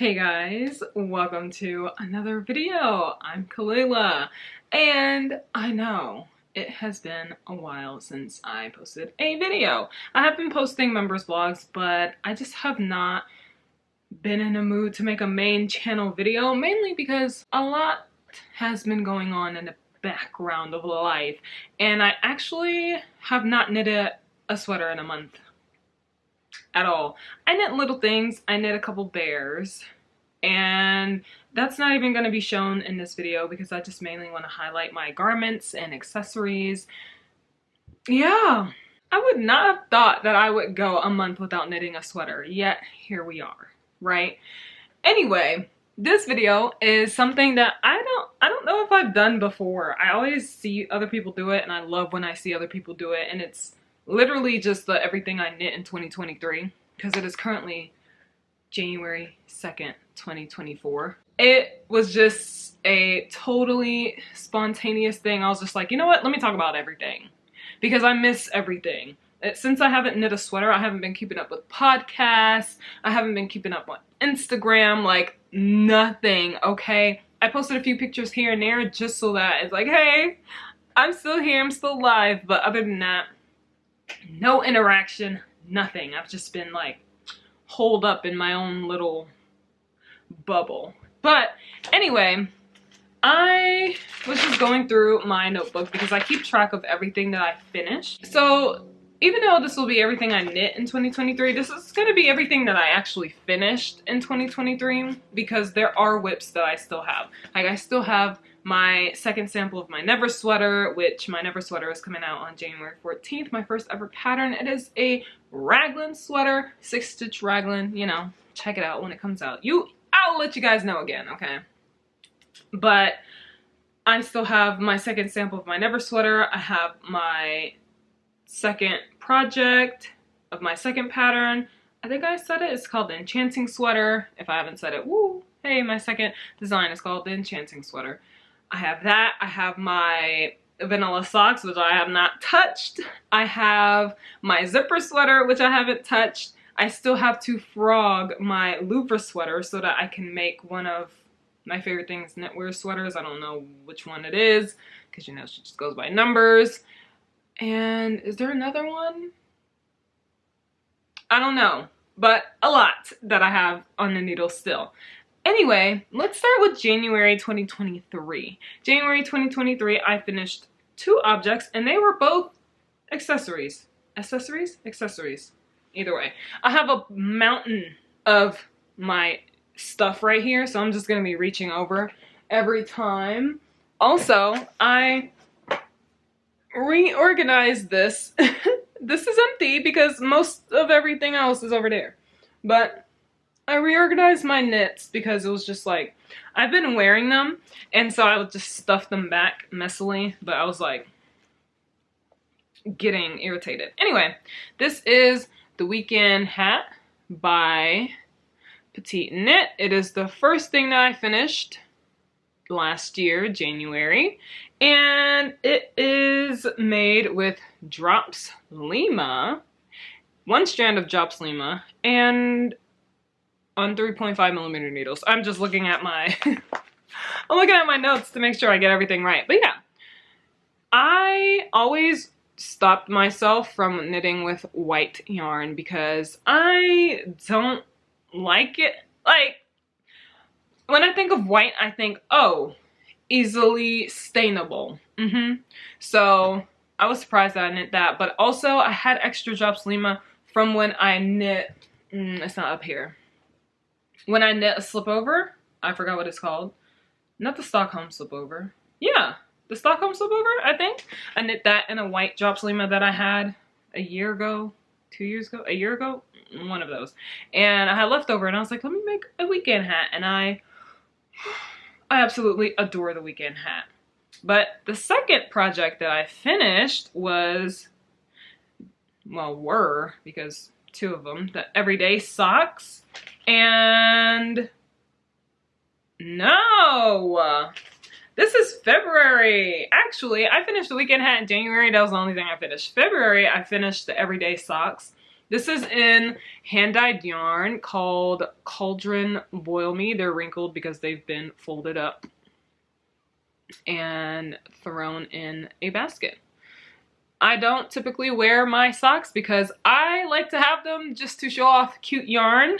Hey guys, welcome to another video. I'm Kalila, and I know it has been a while since I posted a video. I have been posting members vlogs, but I just have not been in a mood to make a main channel video, mainly because a lot has been going on in the background of life, and I actually have not knitted a sweater in a month. At all. I knit little things. I knit a couple bears, and that's not even going to be shown in this video because I just mainly want to highlight my garments and accessories. Yeah, I would not have thought that I would go a month without knitting a sweater, yet here we are, right? Anyway, this video is something that I don't know if I've done before. I always see other people do it, and I love when I see other people do it, and it's literally just the everything I knit in 2023, because it is currently January 2nd, 2024. It was just a totally spontaneous thing. I was just like, you know what, let me talk about everything, because I miss everything. Since I haven't knit a sweater, I haven't been keeping up with podcasts, I haven't been keeping up on Instagram, like nothing, okay? I posted a few pictures here and there just so that it's like, hey, I'm still here, I'm still alive, but other than that, no interaction, nothing. I've just been like holed up in my own little bubble. But anyway, I was just going through my notebook because I keep track of everything that I finished. So even though this will be everything I knit in 2023, this is going to be everything that I actually finished in 2023, because there are whips that I still have. Like, I still have my second sample of my Never sweater, which my Never sweater is coming out on January 14th, my first ever pattern. It is a raglan sweater, 6-stitch raglan, you know, check it out when it comes out. I'll let you guys know again, okay? But I still have my second sample of my Never sweater. I have my second project of my second pattern. I think I said it. It's called the Enchanting Sweater. If I haven't said it, woo! Hey, my second design is called the Enchanting Sweater. I have that. I have my vanilla socks, which I have not touched. I have my zipper sweater, which I haven't touched. I still have to frog my louvre sweater so that I can make one of my favorite things, knitwear sweaters. I don't know which one it is, because you know she just goes by numbers. And is there another one? I don't know, but a lot that I have on the needle still. Anyway, let's start with January 2023. January 2023, I finished 2 objects, and they were both accessories. Accessories? Accessories. Either way. I have a mountain of my stuff right here, so I'm just going to be reaching over every time. Also, I reorganized this. This is empty because most of everything else is over there. But I reorganized my knits because it was just like, I've been wearing them, and so I would just stuff them back messily, but I was like getting irritated. Anyway, this is the Weekend hat by Petite Knit. It is the first thing that I finished last year, January, and it is made with Drops Lima, 1 strand of Drops Lima, and on 3.5mm needles. I'm just looking at my I'm looking at my notes to make sure I get everything right. But yeah, I always stopped myself from knitting with white yarn because I don't like it. Like, when I think of white, I think, oh, easily stainable. So I was surprised that I knit that, but also I had extra Drops Lima from when I knit, it's not up here. When I knit a slipover, I forgot what it's called. Not the Stockholm slipover. Yeah, the Stockholm slipover, I think. I knit that in a white Drops Lima that I had a year ago, 2 years ago, a year ago, one of those. And I had leftover, and I was like, let me make a weekend hat. And I absolutely adore the weekend hat. But the second project that I finished was, well, were, because 2 of them, the everyday socks. And no, this is February. Actually, I finished the weekend hat in January. That was the only thing I finished. February, I finished the everyday socks. This is in hand-dyed yarn called Cauldron Boil Me. They're wrinkled because they've been folded up and thrown in a basket. I don't typically wear my socks because I like to have them just to show off cute yarn.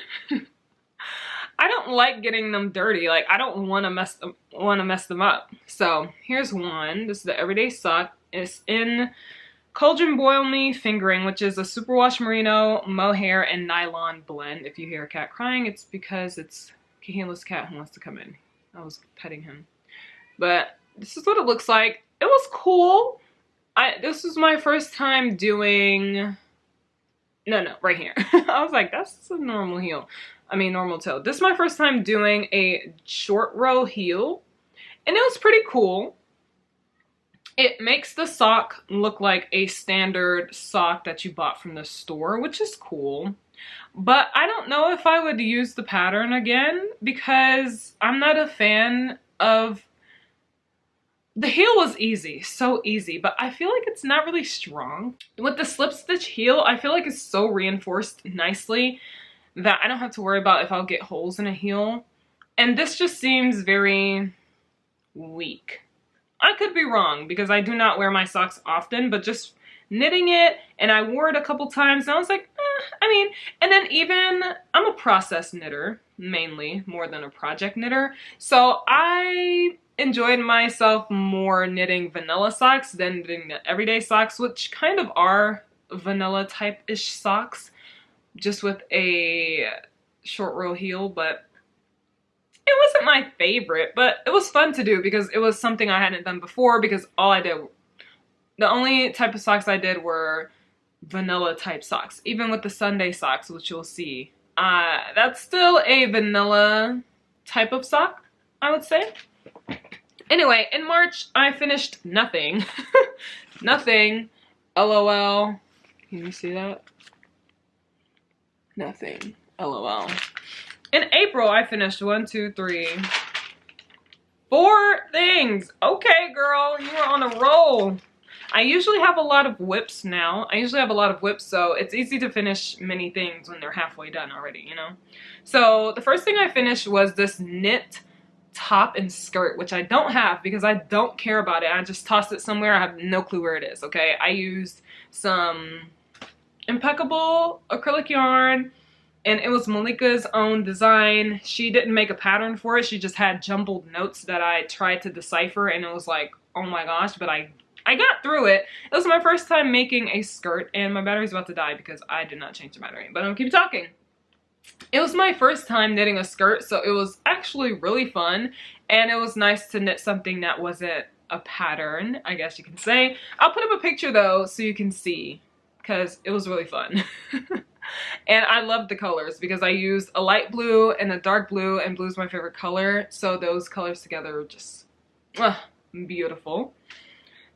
I don't like getting them dirty. Like, I don't want to mess them up. So here's one. This is the everyday sock. It's in Cauldron Boil Me Fingering, which is a superwash merino, mohair, and nylon blend. If you hear a cat crying, it's because it's Kahela's cat who wants to come in. I was petting him. But this is what it looks like. It was cool. This was my first time doing... No, right here. I was like, that's a normal heel. I mean, normal toe. This is my first time doing a short row heel, and it was pretty cool. It makes the sock look like a standard sock that you bought from the store, which is cool. But I don't know if I would use the pattern again because I'm not a fan of... The heel was easy, so easy, but I feel like it's not really strong. With the slip stitch heel, I feel like it's so reinforced nicely that I don't have to worry about if I'll get holes in a heel. And this just seems very weak. I could be wrong because I do not wear my socks often, but just knitting it, and I wore it a couple times, and I was like, I mean, and then even, I'm a process knitter, mainly, more than a project knitter, so I enjoyed myself more knitting vanilla socks than knitting the everyday socks, which kind of are vanilla type-ish socks, just with a short row heel, but it wasn't my favorite, but it was fun to do because it was something I hadn't done before because the only type of socks I did were vanilla type socks, even with the Sunday socks, which you'll see. That's still a vanilla type of sock, I would say. Anyway, in March, I finished nothing. Nothing. LOL. Can you see that? Nothing. LOL. In April, I finished 1, 2, 3, 4 things. Okay, girl, you were on a roll. I usually have a lot of whips now. So it's easy to finish many things when they're halfway done already, you know? So the first thing I finished was this knit top and skirt, which I don't have because I don't care about it. I just tossed it somewhere. I have no clue where it is, okay? I used some impeccable acrylic yarn, and it was Malika's own design. She didn't make a pattern for it. She just had jumbled notes that I tried to decipher, and it was like, oh my gosh, but I got through it. It was my first time making a skirt, and my battery's about to die because I did not change the battery, but I'm gonna keep talking. It was my first time knitting a skirt, so it was actually really fun, and it was nice to knit something that wasn't a pattern, I guess you can say. I'll put up a picture though so you can see, because it was really fun. And I love the colors because I used a light blue and a dark blue, and blue is my favorite color, so those colors together are just beautiful.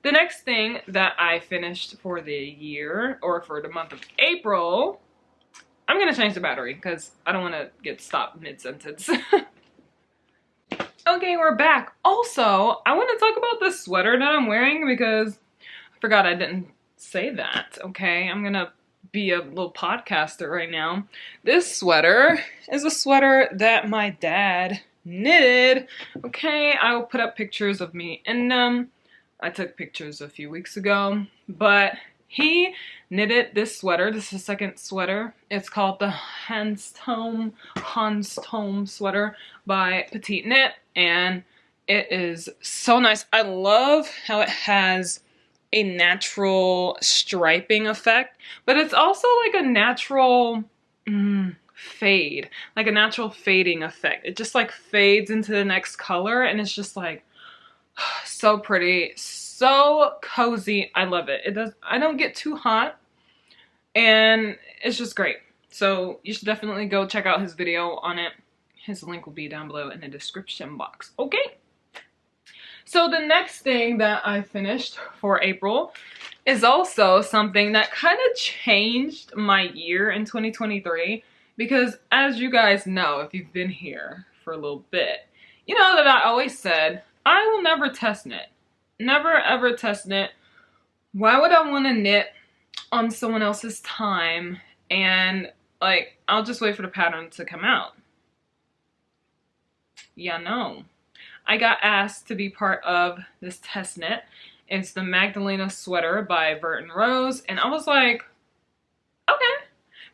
The next thing that I finished for the year, or for the month of April, I'm gonna change the battery because I don't want to get stopped mid-sentence. Okay, we're back. Also, I want to talk about this sweater that I'm wearing because I forgot I didn't say that, okay? I'm gonna be a little podcaster right now. This sweater is a sweater that my dad knitted, okay? I will put up pictures of me in them. I took pictures a few weeks ago, but he knitted this sweater. This is the second sweater. It's called the Hans Tome sweater by Petite Knit, and it is so nice. I love how it has a natural striping effect, but it's also like a natural fade, like a natural fading effect. It just like fades into the next color, and it's just like so pretty, so cozy. I love it. I don't get too hot, and it's just great. So you should definitely go check out his video on it. His link will be down below in the description box. Okay. So the next thing that I finished for April is also something that kind of changed my year in 2023, because as you guys know, if you've been here for a little bit, you know that I always said, I will never test knit. Never ever test knit. Why would I want to knit on someone else's time and like, I'll just wait for the pattern to come out. Yeah, no. I got asked to be part of this test knit. It's the Magdalena sweater by Vert & Rose, and I was like, okay.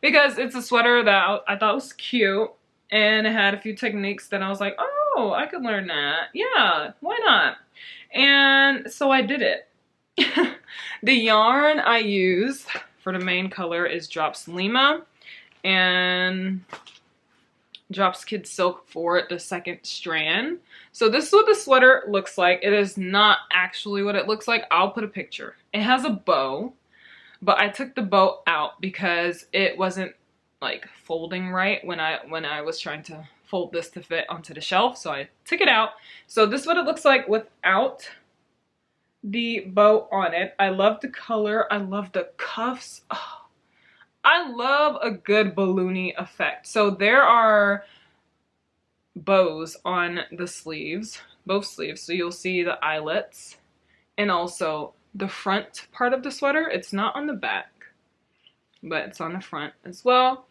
Because it's a sweater that I thought was cute, and it had a few techniques that I was like, oh, I could learn that. Yeah, why not? And so I did it. The yarn I used for the main color is Drops Lima and Drops Kid Silk for the second strand. So this is what the sweater looks like. It is not actually what it looks like. I'll put a picture. It has a bow, but I took the bow out because it wasn't like folding right when I was trying to fold this to fit onto the shelf. So I took it out. So this is what it looks like without the bow on it. I love the color. I love the cuffs. Oh, I love a good balloony effect. So there are bows on the sleeves, both sleeves. So you'll see the eyelets and also the front part of the sweater. It's not on the back, but it's on the front as well.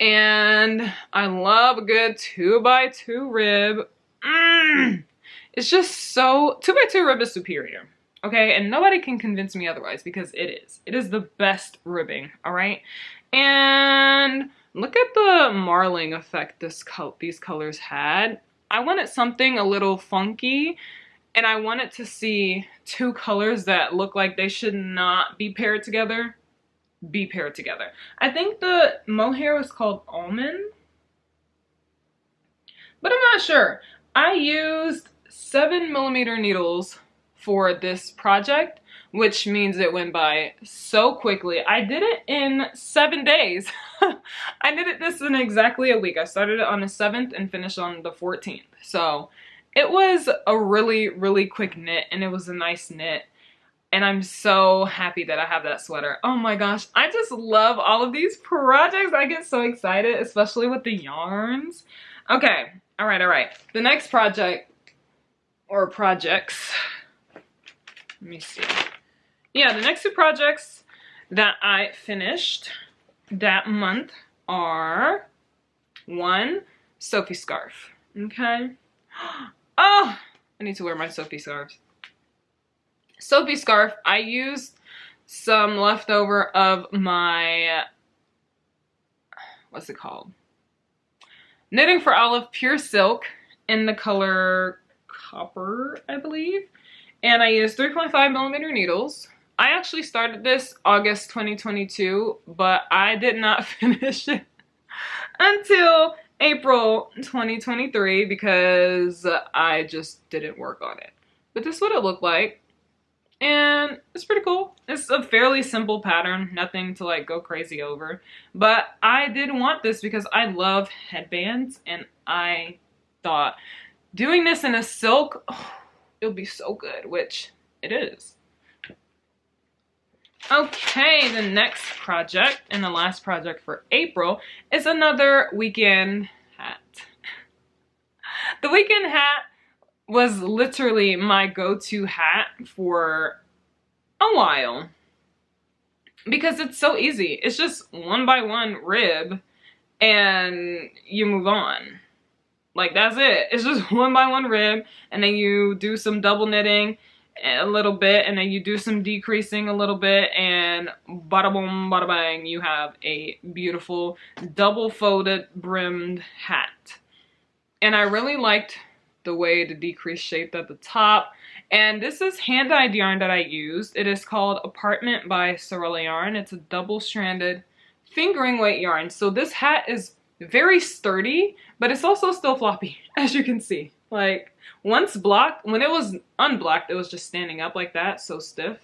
And I love a good 2x2 rib. It's just so, 2x2 rib is superior. Okay, and nobody can convince me otherwise because it is. It is the best ribbing, all right? And look at the marling effect these colors had. I wanted something a little funky, and I wanted to see two colors that look like they should not be paired together, be paired together. I think the mohair was called Almond, but I'm not sure. I used 7mm needles for this project, which means it went by so quickly. I did it in 7 days. I did this in exactly a week. I started it on the 7th and finished on the 14th. So it was a really, really quick knit, and it was a nice knit. And I'm so happy that I have that sweater. Oh my gosh, I just love all of these projects. I get so excited, especially with the yarns. Okay, all right. The next project, or projects, let me see. Yeah, the next two projects that I finished that month are one, Sophie scarf. Okay. Oh, I need to wear my Sophie scarves. Sophie scarf, I used some leftover of my, what's it called? Knitting for Olive Pure Silk in the color Copper, I believe. And I used 3.5mm needles. I actually started this August 2022, but I did not finish it until April 2023 because I just didn't work on it. But this is what it looked like. And it's pretty cool. It's a fairly simple pattern, nothing to like go crazy over. But I did want this because I love headbands, and I thought doing this in a silk, oh, it'll be so good, which it is. Okay, the next project and the last project for April is another weekend hat. The weekend hat was literally my go-to hat for a while because it's so easy. It's just 1x1 rib and you move on. Like, that's it. It's just 1x1 rib, and then you do some double knitting a little bit, and then you do some decreasing a little bit, and bada boom, bada bang, you have a beautiful double folded brimmed hat. And I really liked the way the decrease shaped at the top. And this is hand-dyed yarn that I used. It is called Apartment by Sorella Yarn. It's a double-stranded fingering weight yarn. So this hat is very sturdy, but it's also still floppy, as you can see. Like, once blocked, when it was unblocked, it was just standing up like that, so stiff.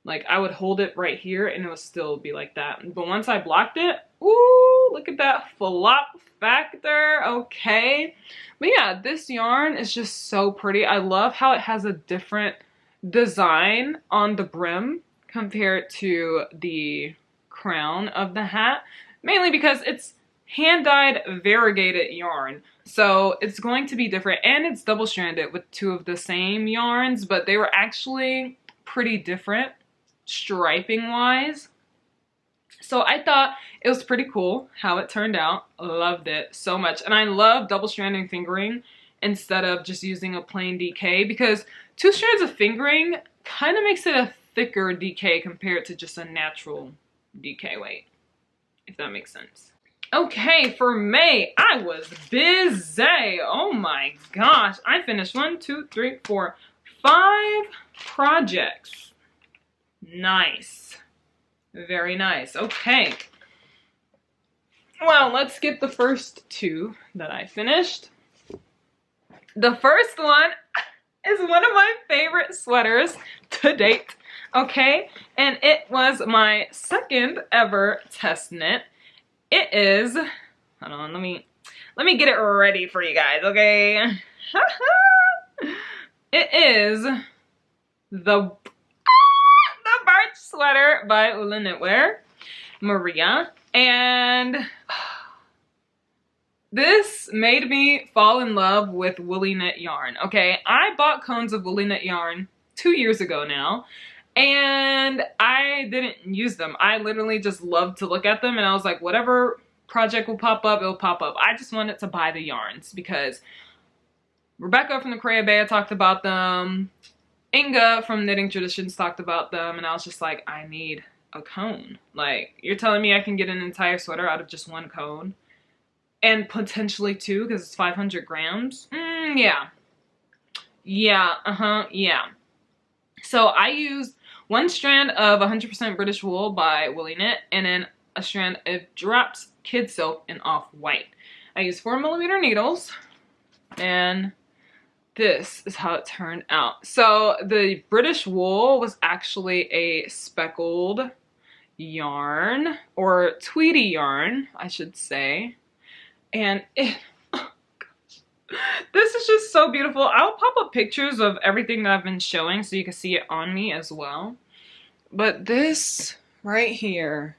Like, I would hold it right here and it would still be like that. But once I blocked it, ooh, look at that flop factor, okay? But yeah, this yarn is just so pretty. I love how it has a different design on the brim compared to the crown of the hat. Mainly because it's hand-dyed variegated yarn. So it's going to be different, and it's double-stranded with two of the same yarns, but they were actually pretty different striping-wise. So I thought it was pretty cool how it turned out. Loved it so much. And I love double stranding fingering instead of just using a plain DK, because 2 strands of fingering kind of makes it a thicker DK compared to just a natural DK weight, if that makes sense. Okay, for May, I was busy. Oh my gosh. I finished 1, 2, 3, 4, 5 projects. Nice. Very nice. Okay. Well, let's skip the first 2 that I finished. The first one is one of my favorite sweaters to date. Okay, and it was my second ever test knit. It is, hold on, let me get it ready for you guys, okay? It is the Birch Sweater by Ula Knitwear, Maria, and this made me fall in love with woolly knit yarn, okay? I bought cones of woolly knit yarn 2 years ago now, and I didn't use them. I literally just loved to look at them, and I was like, whatever project will pop up, it'll pop up. I just wanted to buy the yarns because Rebecca from the Crayabea talked about them, Inga from Knitting Traditions talked about them, and I was just like, I need a cone. Like, you're telling me I can get an entire sweater out of just 1 cone? And potentially 2, because it's 500 grams? Yeah. Yeah. So I used 1 strand of 100% British wool by Woolly Knit, and then a strand of Drops Kid Silk in Off-White. I used 4mm needles, and this is how it turned out. So the British wool was actually a speckled yarn, or Tweedy yarn, I should say. And it, oh gosh, this is just so beautiful. I'll pop up pictures of everything that I've been showing so you can see it on me as well. But this right here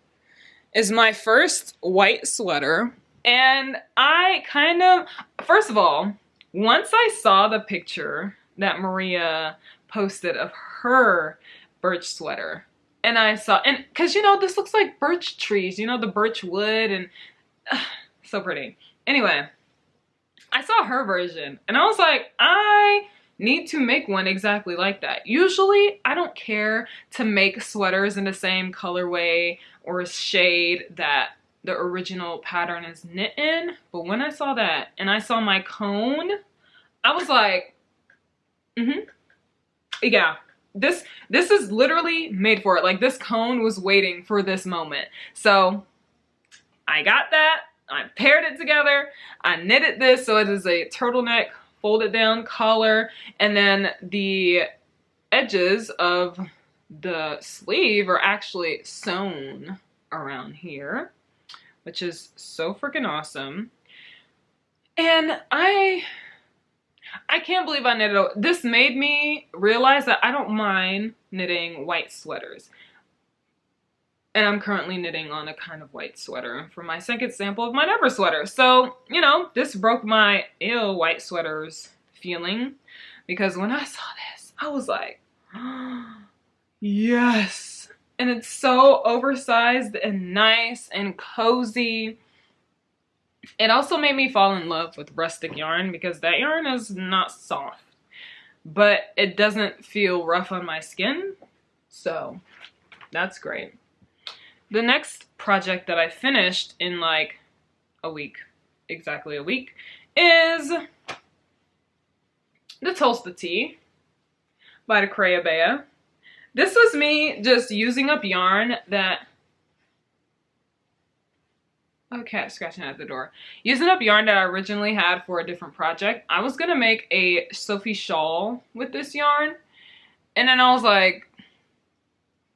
is my first white sweater. And I kind of, first of all, once I saw the picture that Maria posted of her birch sweater, and I saw, and because you know, this looks like birch trees, you know, the birch wood, and so pretty. Anyway, I saw her version and I was like, I need to make one exactly like that. Usually I don't care to make sweaters in the same colorway or shade that the original pattern is knit in, but when I saw that and I saw my cone, I was like, yeah, this is literally made for it. Like, this cone was waiting for this moment. So I got that, I paired it together, I knitted this so it is a turtleneck folded down collar, and then the edges of the sleeve are actually sewn around here, which is so freaking awesome. And I can't believe I knitted it. This made me realize that I don't mind knitting white sweaters. And I'm currently knitting on a kind of white sweater for my second sample of my Never sweater. So, you know, this broke my ew white sweaters feeling, because when I saw this, I was like, oh, yes. And it's so oversized and nice and cozy. It also made me fall in love with rustic yarn, because that yarn is not soft, but it doesn't feel rough on my skin. So that's great. The next project that I finished in like a week, exactly a week, is the Tulsa Tee by the Crayabea. This was me just using up yarn that, okay, scratching at the door. Using up yarn that I originally had for a different project. I was gonna make a Sophie shawl with this yarn, and then I was like,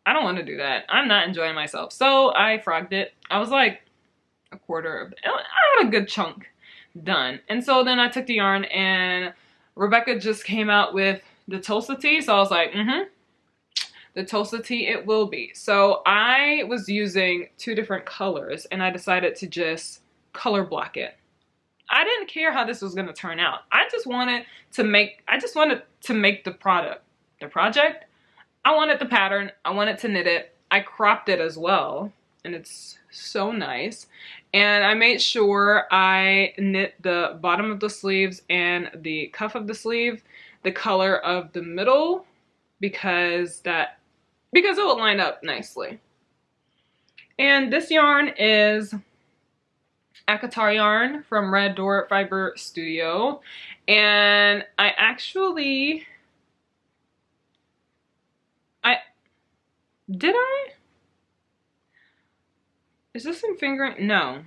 I don't want to do that. I'm not enjoying myself. So I frogged it. I was like a quarter of, I had a good chunk done. And so then I took the yarn, and Rebecca just came out with the Tulsa Tee. So I was like, the Tulsa Tee it will be. So I was using 2 different colors, and I decided to just color block it. I didn't care how this was going to turn out. I just wanted to make the product. The project, I wanted the pattern, I wanted to knit it. I cropped it as well. and it's so nice. And I made sure I knit the bottom of the sleeves and the cuff of the sleeve the color of the middle because it will line up nicely. And this yarn is Akatar yarn from Red Door Fiber Studio, and is this in fingering? No.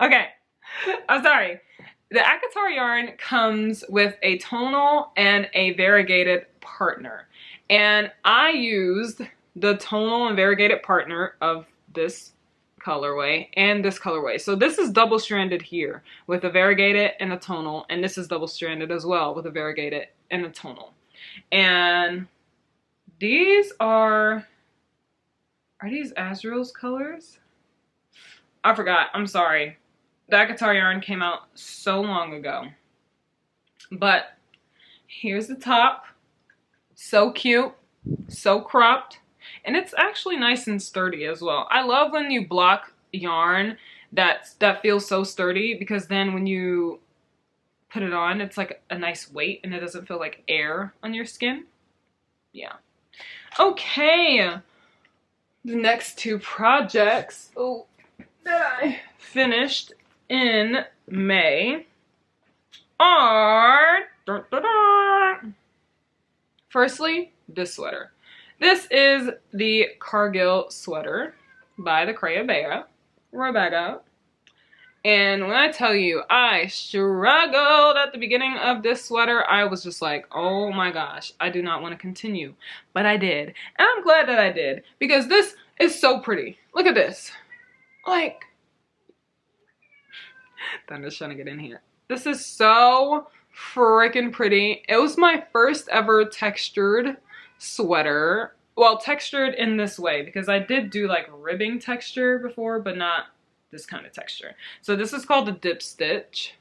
Okay, I'm sorry. The Akatar yarn comes with a tonal and a variegated partner, and I used the tonal and variegated partner of this colorway and this colorway. So this is double stranded here with a variegated and a tonal, and this is double stranded as well with a variegated and a tonal. And these are these Azrael's colors? I forgot, I'm sorry. The Akatar yarn came out so long ago. But here's the top. So cute, so cropped, and it's actually nice and sturdy as well. I love when you block yarn that feels so sturdy, because then when you put it on, it's like a nice weight and it doesn't feel like air on your skin. Yeah. Okay. The next two projects that I finished in May are firstly, this sweater. This is the Cargill sweater by the Crayabea. And when I tell you I struggled at the beginning of this sweater, I was just like, oh my gosh, I do not want to continue. But I did. And I'm glad that I did, because this is so pretty. Look at this. Like, I'm just trying to get in here. This is so freaking pretty. It was my first ever textured sweater. Well, textured in this way, because I did do like ribbing texture before, but not this kind of texture. So this is called the dip stitch,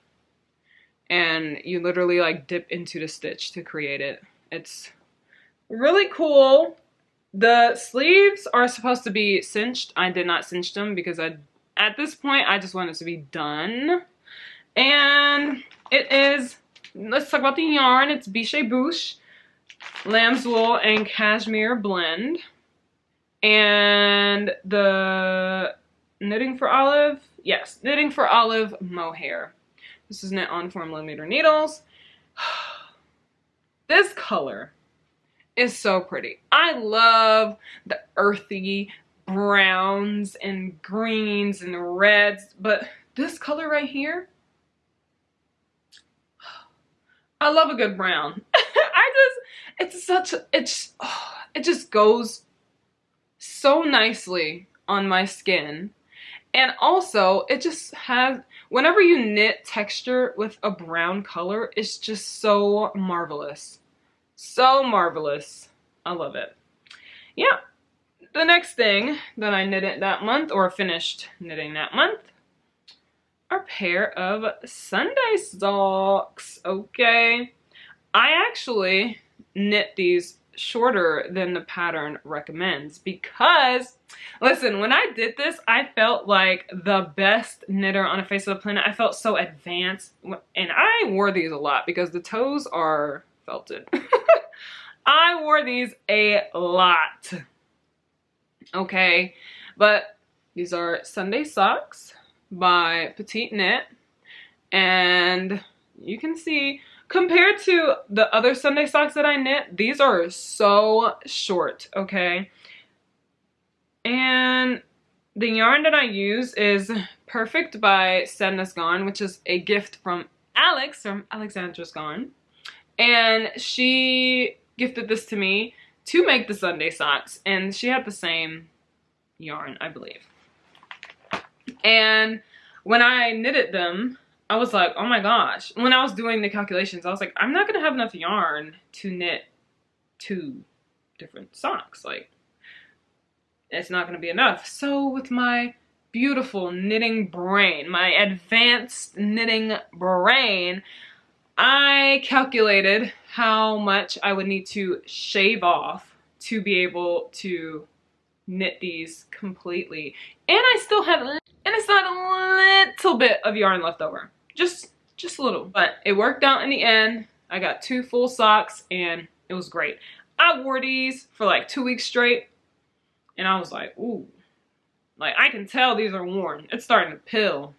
and you literally like dip into the stitch to create it. It's really cool. The sleeves are supposed to be cinched. I did not cinch them because at this point I just want it to be done. And it is, let's talk about the yarn. It's Biche Bouche lamb's wool and cashmere blend, and the knitting for olive, yes, knitting for olive mohair. This is knit on 4mm needles. This color is so pretty. I love the earthy browns and greens and reds, but this color right here, I love a good brown. It just goes so nicely on my skin. And also, it just has, whenever you knit texture with a brown color, it's just so marvelous. So marvelous. I love it. Yeah. The next thing that I knitted that month, or finished knitting that month, are a pair of Sunday socks. Okay. I actually knit these shorter than the pattern recommends, because listen, when I did this, I felt like the best knitter on the face of the planet. I felt so advanced, and I wore these a lot because the toes are felted. I wore these a lot. Okay, but these are Sunday socks by Petite Knit, and you can see, compared to the other Sunday socks that I knit, these are so short, okay? And the yarn that I use is Perfect by Sadness Gone, which is a gift from Alex, from Alexandra's Gone. And she gifted this to me to make the Sunday socks, and she had the same yarn, I believe. And when I knitted them, I was like, oh my gosh. When I was doing the calculations, I was like, I'm not going to have enough yarn to knit 2 different socks. Like, it's not going to be enough. So with my beautiful knitting brain, my advanced knitting brain, I calculated how much I would need to shave off to be able to knit these completely. And I still have, and it's not a little bit of yarn left over. Just a little. But it worked out in the end. I got 2 full socks and it was great. I wore these for like 2 weeks straight and I was like, ooh. Like, I can tell these are worn. It's starting to pill.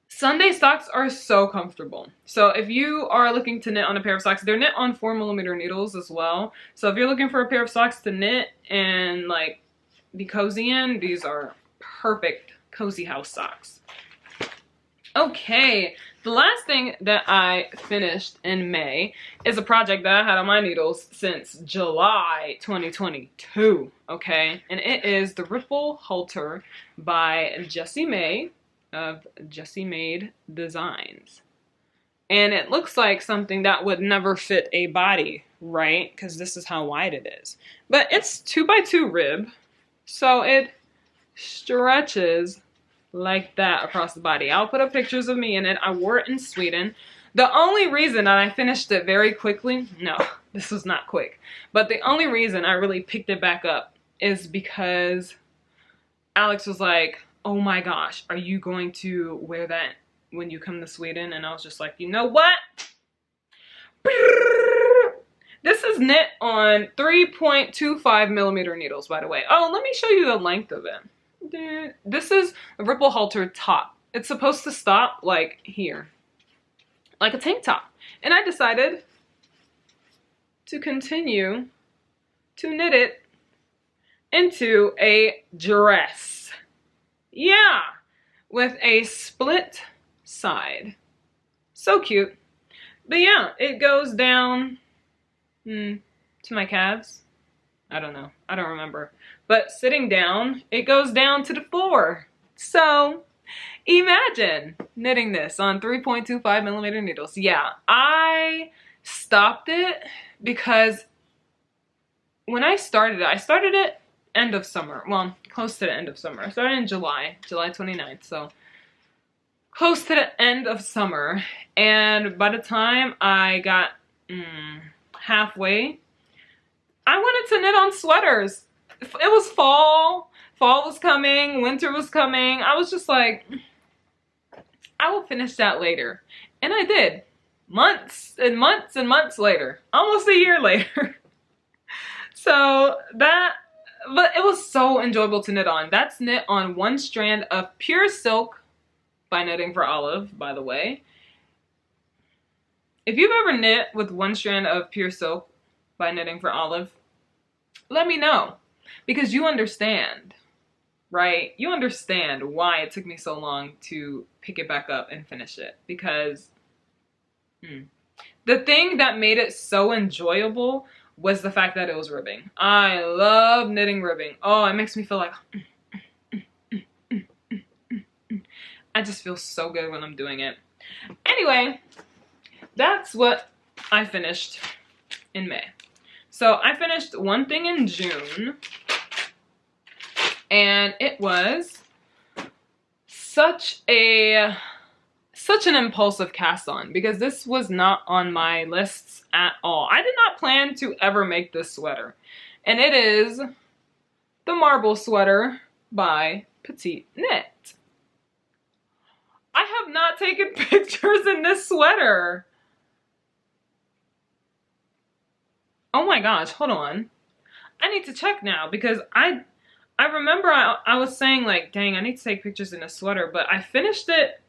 Sunday socks are so comfortable. So if you are looking to knit on a pair of socks, they're knit on 4mm needles as well. So if you're looking for a pair of socks to knit and like be cozy in, these are perfect cozy house socks. Okay, the last thing that I finished in May is a project that I had on my needles since July 2022, okay? And it is the Ripple Halter by Jessie May of Jessie Made Designs. And it looks like something that would never fit a body, right? Because this is how wide it is. But it's 2x2 rib, so it stretches like that across the body. I'll put up pictures of me in it. I wore it in Sweden. The only reason that I finished it very quickly, no, this was not quick, but the only reason I really picked it back up is because Alex was like, oh my gosh, are you going to wear that when you come to Sweden? And I was just like, you know what? This is knit on 3.25mm needles, by the way. Oh, let me show you the length of it. This is a Ripple Halter top. It's supposed to stop like here, like a tank top. And I decided to continue to knit it into a dress. Yeah, with a split side. So cute. But yeah, it goes down to my calves. I don't know. I don't remember. But sitting down, it goes down to the floor. So imagine knitting this on 3.25mm needles. Yeah, I stopped it because when I started it end of summer. Well, close to the end of summer. I started in July 29th. So close to the end of summer. And by the time I got halfway, I wanted to knit on sweaters. It was fall. Fall was coming. Winter was coming. I was just like, I will finish that later. And I did. Months and months and months later. Almost a year later. So that, but it was so enjoyable to knit on. That's knit on 1 strand of pure silk by Knitting for Olive, by the way. If you've ever knit with 1 strand of pure silk by Knitting for Olive, let me know, because you understand, right? You understand why it took me so long to pick it back up and finish it, because the thing that made it so enjoyable was the fact that it was ribbing. I love knitting ribbing. Oh, it makes me feel like I just feel so good when I'm doing it. Anyway, that's what I finished in May. So I finished one thing in June, and it was such an impulsive cast on, because this was not on my lists at all. I did not plan to ever make this sweater, and it is the Marble Sweater by Petite Knit. I have not taken pictures in this sweater. Oh my gosh, hold on. I need to check now, because I remember I was saying like, dang, I need to take pictures in a sweater, but I finished it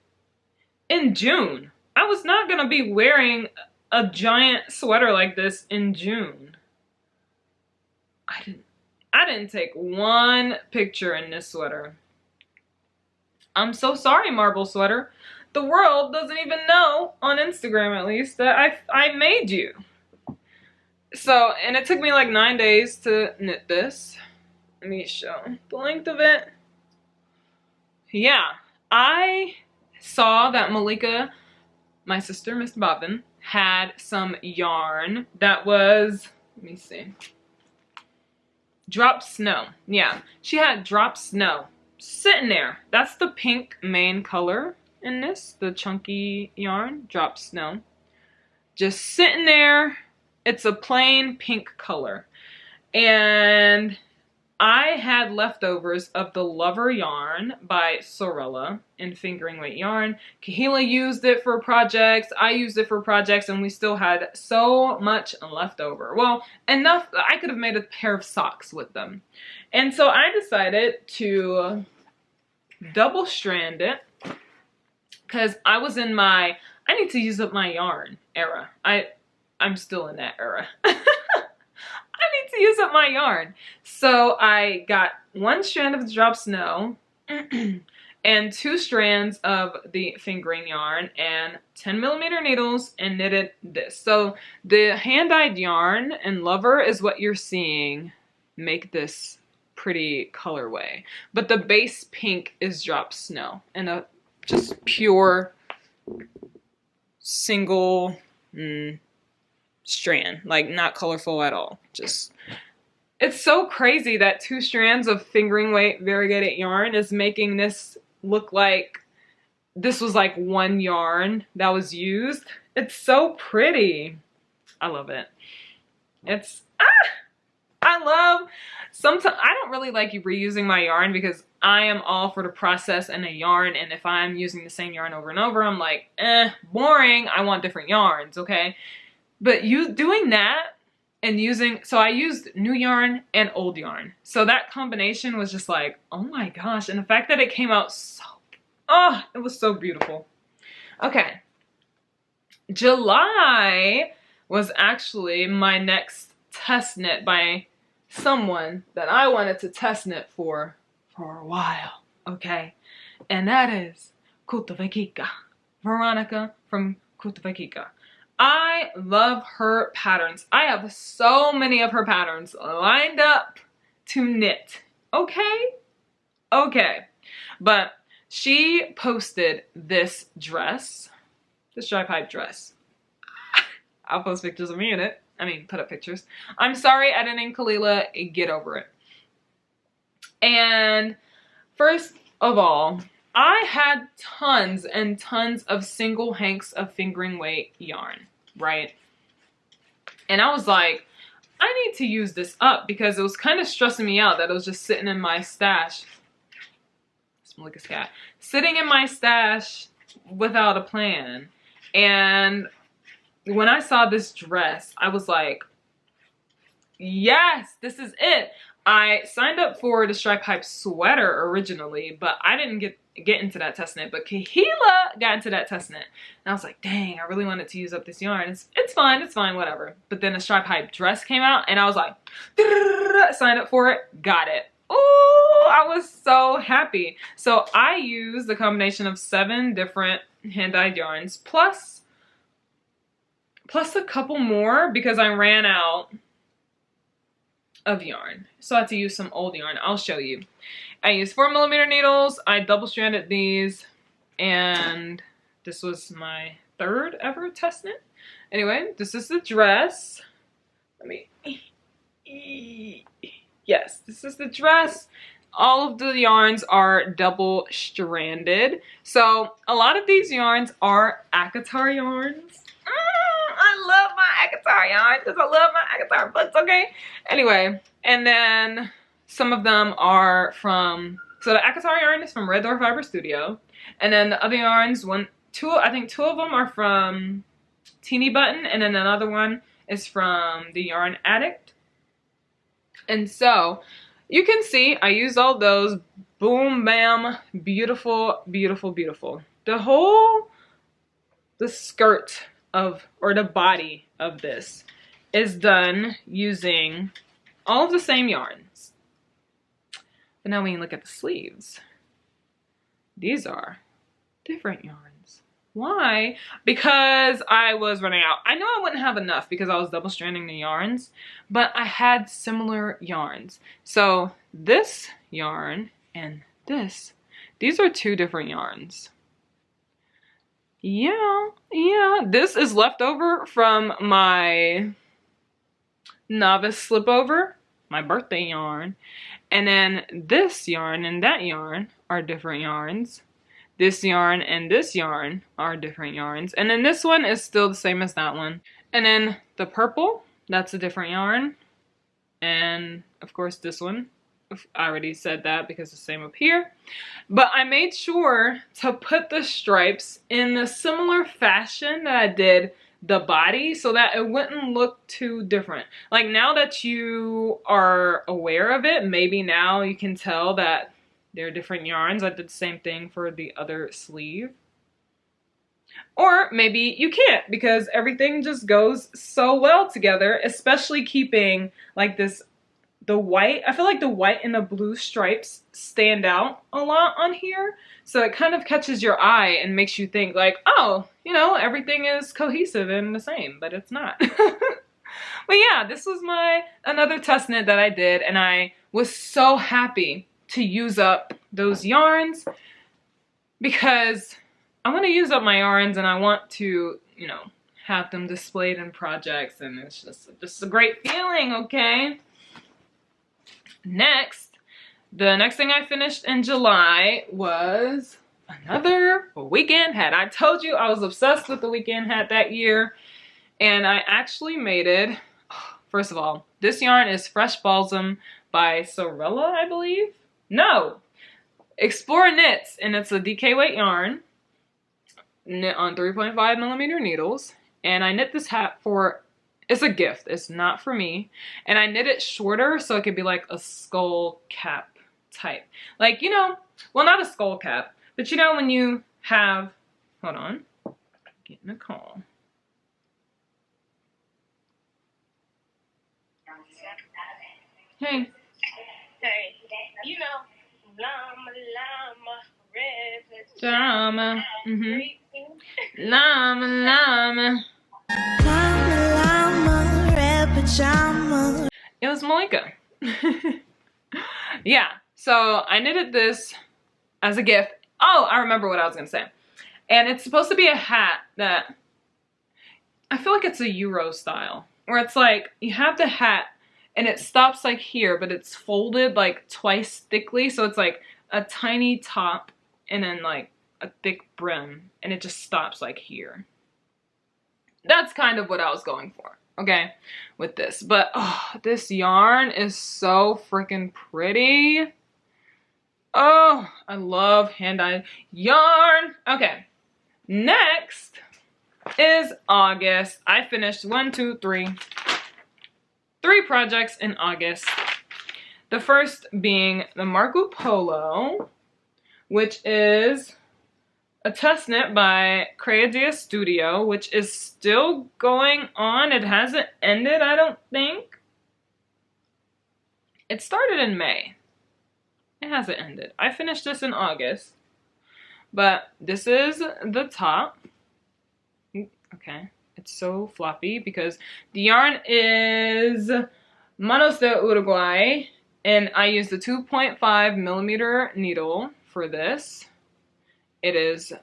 in June. I was not gonna be wearing a giant sweater like this in June. I didn't take one picture in this sweater. I'm so sorry, Marble Sweater. The world doesn't even know, on Instagram at least, that I made you. So, and it took me like 9 days to knit this. Let me show the length of it. Yeah, I saw that Malika, my sister, Miss Bobbin, had some yarn that was, let me see, Drop Snow. Yeah, she had Drop Snow sitting there. That's the pink main color in this, the chunky yarn, Drop Snow. Just sitting there. It's a plain pink color. And I had leftovers of the Lover yarn by Sorella in fingering weight yarn. Kahila used it for projects. I used it for projects, and we still had so much left over. Well, enough. I could have made a pair of socks with them. And so I decided to double strand it because I was in my I need to use up my yarn era. I'm still in that era. I need to use up my yarn. So I got 1 strand of the drop snow and 2 strands of the fingering yarn and 10mm needles and knitted this. So the hand-dyed yarn and Lover is what you're seeing make this pretty colorway. But the base pink is drop snow and a just pure single strand, like not colorful at all. Just, it's so crazy that 2 strands of fingering weight variegated yarn is making this look like this was like 1 yarn that was used. It's so pretty. I love it. It's I love, sometimes I don't really like reusing my yarn because I am all for the process and the yarn, and if I'm using the same yarn over and over, I'm like, boring. I want different yarns, okay? But you doing that and using, so I used new yarn and old yarn. So that combination was just like, oh my gosh. And the fact that it came out so, oh, it was so beautiful. Okay. July was actually my next test knit by someone that I wanted to test knit for a while, okay? And that is Kutovekika, Veronica from Kutovekika. I love her patterns. I have so many of her patterns lined up to knit, okay? Okay, but she posted this dress, this dry pipe dress. I'll post pictures of me in it. I mean, put up pictures. I'm sorry, editing Kalila, get over it. And first of all, I had tons and tons of single hanks of fingering weight yarn, right? And I was like, I need to use this up because it was kind of stressing me out that it was just sitting in my stash. Smell like a cat. Sitting in my stash without a plan. And when I saw this dress, I was like, yes, this is it. I signed up for the stripe hype sweater originally, but I didn't get into that test knit. But Kahila got into that test knit. And I was like, dang, I really wanted to use up this yarn. It's fine, whatever. But then the stripe hype dress came out and I was like, signed up for it, got it. Ooh, I was so happy. So I used the combination of 7 different hand-dyed yarns plus a couple more because I ran out of yarn. So I had to use some old yarn. I'll show you. I used 4mm needles. I double stranded these, and this was my 3rd ever test knit. Anyway, this is the dress. Let me, yes, this is the dress. All of the yarns are double stranded. So a lot of these yarns are Akatar yarns. I love my Akatar yarn because I love my Akatar books, okay? Anyway, and then some of them are from, so the Akatar yarn is from Red Door Fiber Studio. And then the other yarns, I think 2 of them are from Teeny Button, and then another one is from the Yarn Addict. And so you can see I used all those. Boom, bam, beautiful, beautiful, beautiful. The skirt of, or the body of this is done using all of the same yarns. But now when you look at the sleeves, these are different yarns. Why? Because I was running out. I know I wouldn't have enough because I was double stranding the yarns, but I had similar yarns. So this yarn and this, these are 2 different yarns. Yeah, this is leftover from my novice slipover, my birthday yarn. And then this yarn and that yarn are different yarns. This yarn and this yarn are different yarns. And then this one is still the same as that one. And then the purple, that's a different yarn. And of course this one, I already said that because it's the same up here. But I made sure to put the stripes in a similar fashion that I did the body so that it wouldn't look too different. Like now that you are aware of it, maybe now you can tell that they're different yarns. I did the same thing for the other sleeve. Or maybe you can't because everything just goes so well together, especially keeping like this, the white. I feel like the white and the blue stripes stand out a lot on here. So it kind of catches your eye and makes you think like, oh, you know, everything is cohesive and the same, but it's not. But yeah, this was another test knit that I did, and I was so happy to use up those yarns because I want to use up my yarns and I want to, you know, have them displayed in projects, and it's just a great feeling, okay? Next, the next thing I finished in July was another weekend hat. I told you I was obsessed with the weekend hat that year, and I actually made it. First of all, this yarn is Fresh Balsam by Sorella, I believe. No, Explore Knits, and it's a DK weight yarn knit on 3.5mm needles. And I knit this hat for, it's a gift, it's not for me. And I knit it shorter so it could be like a skull cap type. Like, you know, well, not a skull cap, but you know when you have, hold on, getting a call. Hey. Hey, you know, llama, llama, red Llama. Llama, llama. Llama, llama, red pajama. It was Malika. Yeah, so I knitted this as a gift. Oh, I remember what I was gonna say. And it's supposed to be a hat that, I feel like it's a Euro style, where it's like, you have the hat and it stops like here, but it's folded like twice thickly. So it's like a tiny top and then like a thick brim, and it just stops like here. That's kind of what I was going for, okay, with this. But oh, this yarn is so freaking pretty. Oh, I love hand-dyed yarn. Okay, next is August. I finished three projects in August. The first being the Marco Polo, which is a test knit by Creadia Studio, which is still going on. It hasn't ended, I don't think. It started in May. It hasn't ended. I finished this in August. But this is the top. Okay. It's so floppy because the yarn is Manos de Uruguay, and I used the 2.5mm needle for this. It is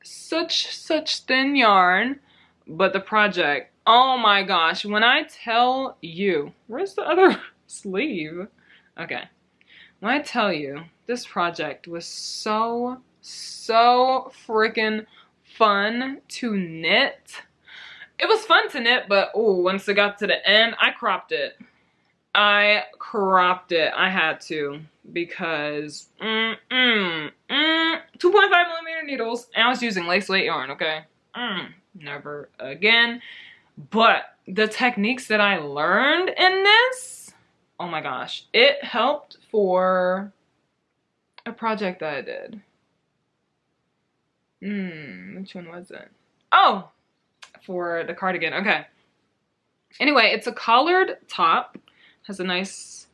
such thin yarn, but the project, oh my gosh, when I tell you, where's the other sleeve? Okay, when I tell you, this project was so freaking fun to knit. It was fun to knit, but oh, once it got to the end, I cropped it. I had to because 2.5mm needles, and I was using lace weight yarn, okay? Never again. But the techniques that I learned in this, oh my gosh, it helped for a project that I did. Which one was it? Oh, for the cardigan, okay. Anyway, it's a collared top, has a nice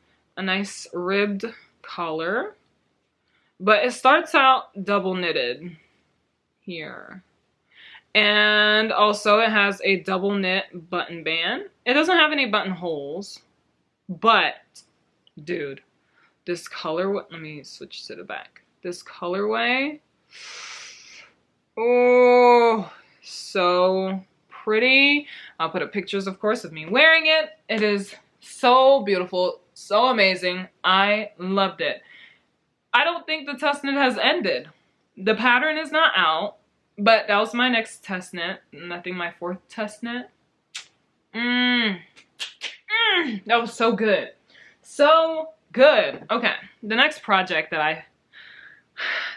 ribbed collar, but it starts out double knitted here. And also it has a double knit button band. It doesn't have any buttonholes, but dude, this color, let me switch to the back. This colorway, oh, so pretty. I'll put up pictures, of course, of me wearing it. It is so beautiful, so amazing. I loved it. I don't think the test knit has ended. The pattern is not out, but that was my next test knit, and I think my fourth test knit. That was so good. So good. Okay, the next project that I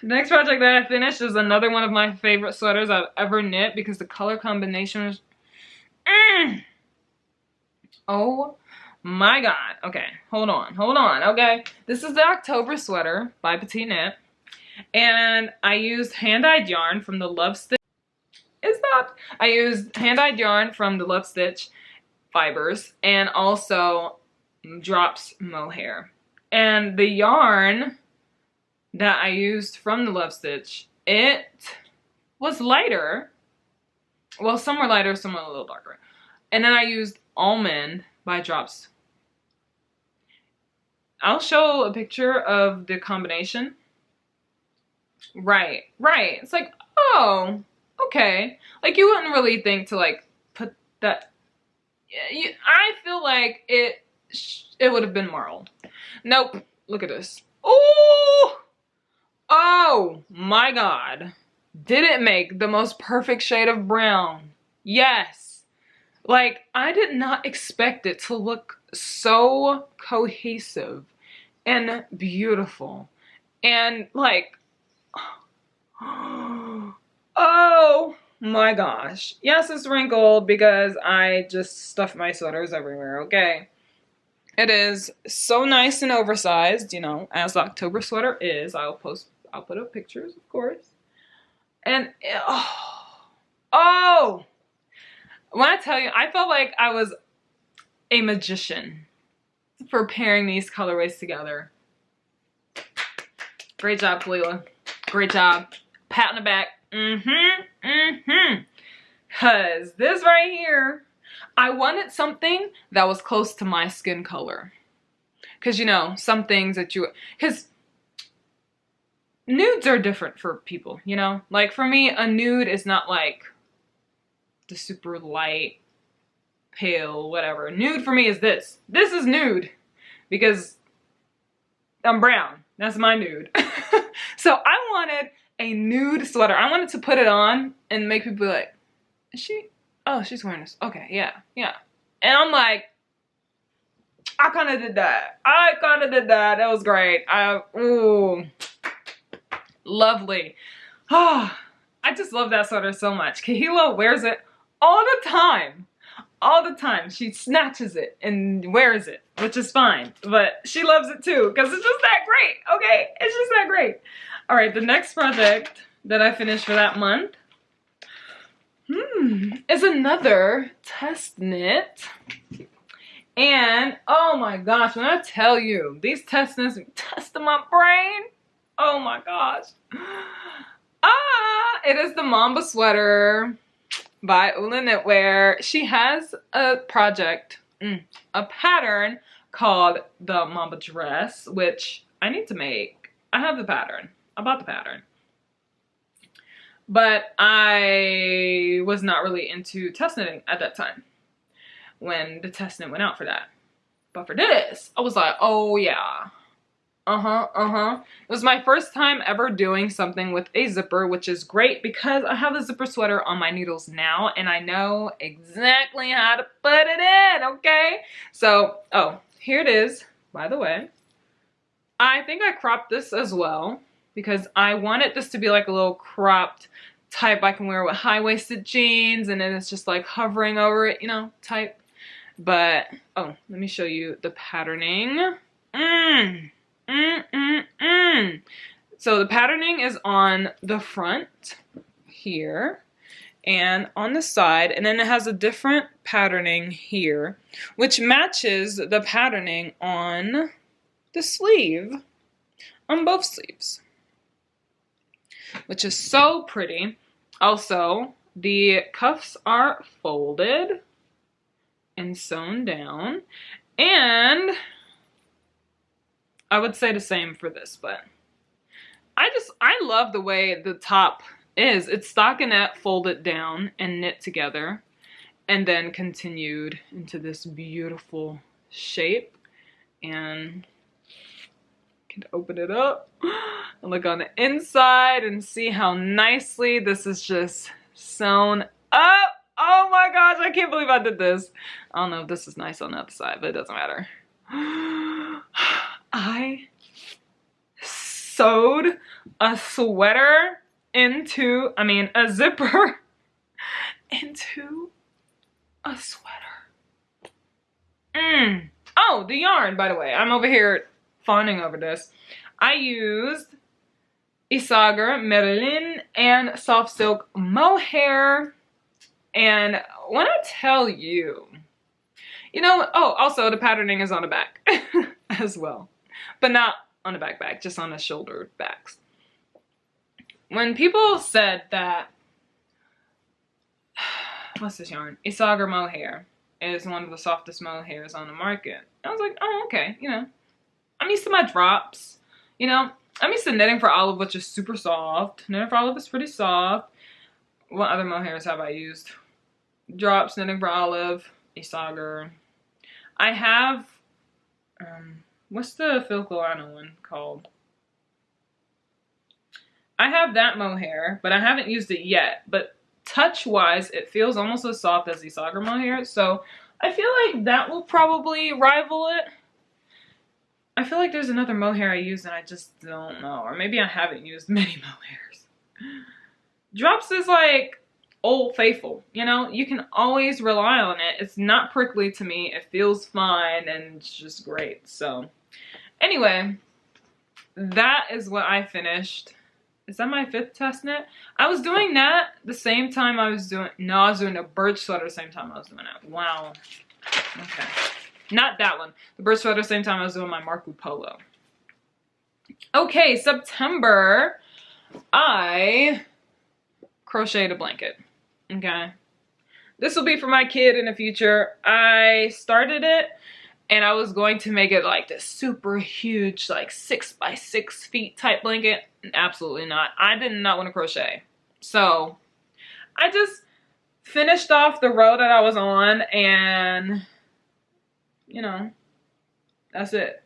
finished is another one of my favorite sweaters I've ever knit because the color combination is oh my god. Okay, hold on. Okay, this is the October sweater by Petite Knit, and I used hand-dyed yarn from the Love Stitch. I used hand-dyed yarn from the Love Stitch fibers and also drops mohair. And the yarn that I used from the Love Stitch, it was lighter. Well, some were lighter, some were a little darker. And then I used Almond by Drops. I'll show a picture of the combination. Right. It's like, oh, okay. Like, you wouldn't really think to, like, put that. I feel like it would have been marled. Nope. Look at this. Oh my god. Did it make the most perfect shade of brown? Yes. Like, I did not expect it to look so cohesive and beautiful. And like, oh my gosh. Yes, it's wrinkled because I just stuffed my sweaters everywhere, okay? It is so nice and oversized, you know, as the October sweater is. I'll put up pictures, of course. And, oh! When I tell you, I felt like I was a magician for pairing these colorways together. Great job, Kalila. Great job. Pat on the back. Cause this right here, I wanted something that was close to my skin color. Cause you know, some things that cause nudes are different for people, you know? Like for me, a nude is not like the super light, pale, whatever. Nude for me is this. This is nude because I'm brown. That's my nude. So I wanted a nude sweater. I wanted to put it on and make people be like, is she? Oh, she's wearing this. Okay, yeah. And I'm like, I kind of did that. That was great. Ooh, lovely. Oh, I just love that sweater so much. Kahila wears it all the time. All the time. She snatches it and wears it, which is fine. But she loves it too because it's just that great. Okay? It's just that great. All right, the next project that I finished for that month is another test knit. And oh my gosh, when I tell you, these test knits are testing my brain. Oh my gosh. It is the Mamba sweater by Ula Knitwear. She has a project, a pattern called the Mamba dress, which I need to make. I have the pattern. I bought the pattern. But I was not really into test knitting at that time when the test knit went out for that. But for this, I was like, oh yeah. It was my first time ever doing something with a zipper, which is great because I have a zipper sweater on my needles now and I know exactly how to put it in, okay? So, oh, here it is, by the way. I think I cropped this as well because I wanted this to be like a little cropped type I can wear with high-waisted jeans and then it's just like hovering over it, you know, type. But, oh, let me show you the patterning. So the patterning is on the front here and on the side, and then it has a different patterning here, which matches the patterning on the sleeve, on both sleeves, which is so pretty. Also, the cuffs are folded and sewn down, and I would say the same for this, but I love the way the top is. It's stockinette folded down and knit together and then continued into this beautiful shape. And I can open it up and look on the inside and see how nicely this is just sewn up. Oh my gosh, I can't believe I did this. I don't know if this is nice on the other side, but it doesn't matter. I sewed a sweater into, a zipper into a sweater. Oh, the yarn, by the way. I'm over here fawning over this. I used Isager, Merlin, and soft silk mohair. And when I tell you, oh, also the patterning is on the back as well. But not on the back, just on the shoulder backs. When people said that, what's this yarn? Isager mohair is one of the softest mohairs on the market. I was like, oh, okay, I'm used to my drops, I'm used to knitting for olive, which is super soft. Knitting for olive is pretty soft. What other mohairs have I used? Drops, knitting for olive, Isager. I have, what's the Filcolano one called? I have that mohair, but I haven't used it yet. But touch-wise, it feels almost as soft as Isager mohair. So I feel like that will probably rival it. I feel like there's another mohair I use and I just don't know. Or maybe I haven't used many mohairs. Drops is like Old Faithful, you can always rely on it. It's not prickly to me. It feels fine and it's just great. So anyway, that is what I finished. Is that my 5th test knit? I was doing that the same time I was doing, no, I was doing a birch sweater the same time I was doing it. Wow. Okay. Not that one. The birch sweater the same time I was doing my Marco Polo. Okay, September, I crocheted a blanket. Okay. This will be for my kid in the future. I started it and I was going to make it like this super huge, like 6 by 6 feet type blanket. Absolutely not. I did not want to crochet. So I just finished off the row that I was on and, that's it.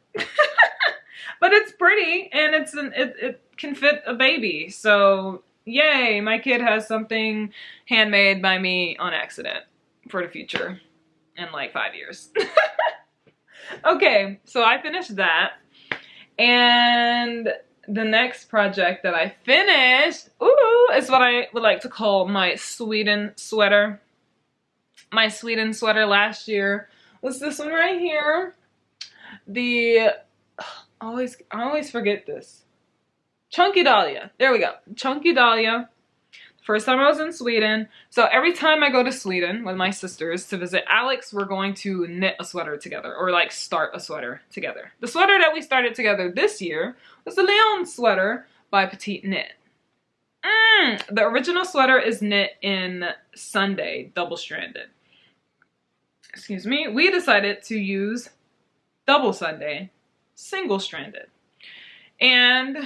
But it's pretty and it can fit a baby. So yay, my kid has something handmade by me on accident for the future in like 5 years. Okay, so I finished that. And the next project that I finished, is what I would like to call my Sweden sweater. My Sweden sweater last year was this one right here. I always forget this. Chunky Dahlia. There we go. Chunky Dahlia. First time I was in Sweden. So every time I go to Sweden with my sisters to visit Alex, we're going to knit a sweater together. Or like start a sweater together. The sweater that we started together this year was the Leon sweater by Petite Knit. The original sweater is knit in Sunday, double-stranded. Excuse me. We decided to use double Sunday, single-stranded. And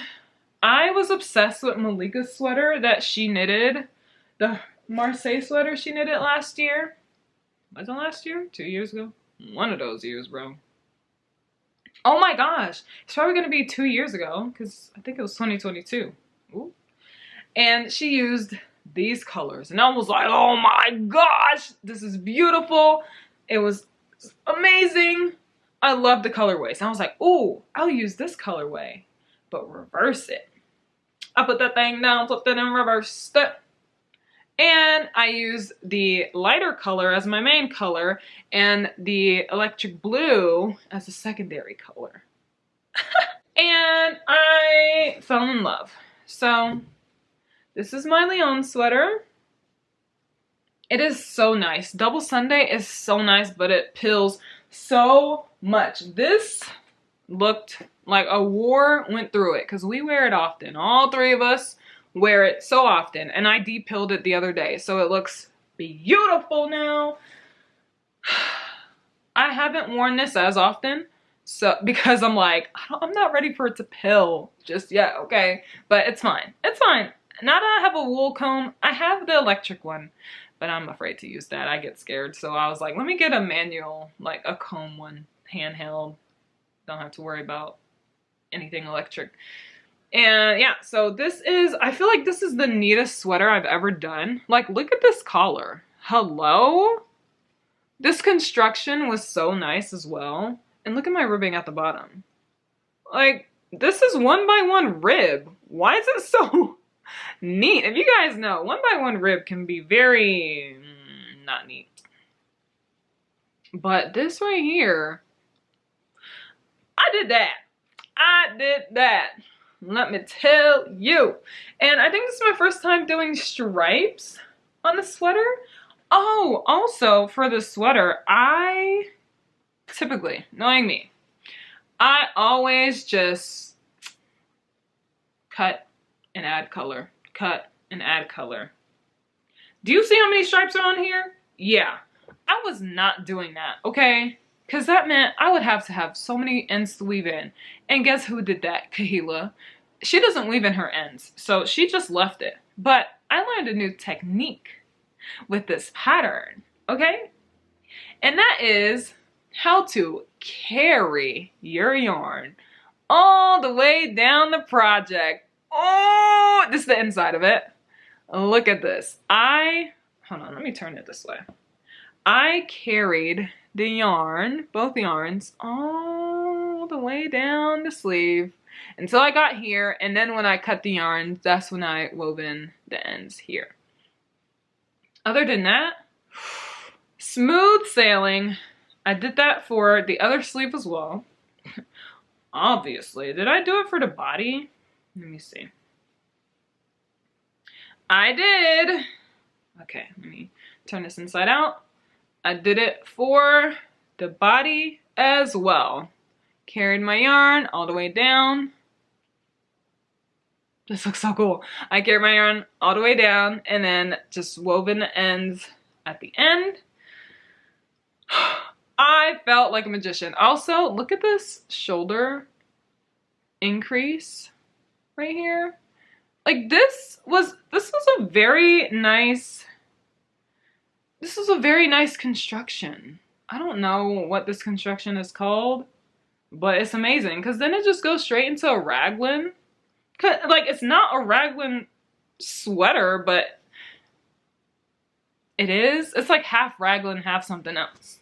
I was obsessed with Malika's sweater that she knitted. The Marseille sweater she knitted last year. Was it last year? 2 years ago? One of those years, bro. Oh my gosh. It's probably going to be 2 years ago because I think it was 2022. Ooh. And she used these colors. And I was like, oh my gosh, this is beautiful. It was amazing. I love the colorways. And I was like, ooh, I'll use this colorway, but reverse it. I put that thing down, flipped it, and reversed it. And I used the lighter color as my main color and the electric blue as a secondary color. And I fell in love. So this is my Leon sweater. It is so nice. Double Sunday is so nice, but it pills so much. This looked like a war went through it because we wear it often. All three of us wear it so often. And I de-pilled it the other day. So it looks beautiful now. I haven't worn this as often. So because I'm like, I'm not ready for it to pill just yet, okay? But it's fine. It's fine. Now that I have a wool comb, I have the electric one. But I'm afraid to use that. I get scared. So I was like, let me get a manual, like a comb one, handheld. Don't have to worry about anything electric. And yeah, so this is, I feel like this is the neatest sweater I've ever done. Like, look at this collar. Hello? This construction was so nice as well. And look at my ribbing at the bottom. Like, this is 1x1 rib. Why is it so neat? If you guys know, 1x1 rib can be very not neat. But this right here, I did that. I did that. Let me tell you. And I think this is my first time doing stripes on the sweater. Oh, also for the sweater, I typically, knowing me, I always just cut and add color. Cut and add color. Do you see how many stripes are on here? Yeah. I was not doing that, okay? Because that meant I would have to have so many ends to weave in. And guess who did that? Kahila. She doesn't weave in her ends, so she just left it. But I learned a new technique with this pattern, okay? And that is how to carry your yarn all the way down the project. Oh, this is the inside of it. Look at this. Hold on, let me turn it this way. I carried the yarn, both yarns, all the way down the sleeve until I got here, and then when I cut the yarn, that's when I wove in the ends here. Other than that, smooth sailing. I did that for the other sleeve as well. Obviously. Did I do it for the body? Let me see. I did. Okay, let me turn this inside out. I did it for the body as well. Carried my yarn all the way down. This looks so cool. I carried my yarn all the way down and then just wove in the ends at the end. I felt like a magician. Also, look at this shoulder increase right here. Like this was a very nice construction. I don't know what this construction is called, but it's amazing because then it just goes straight into a raglan. Like, it's not a raglan sweater, but it is. It's like half raglan, half something else.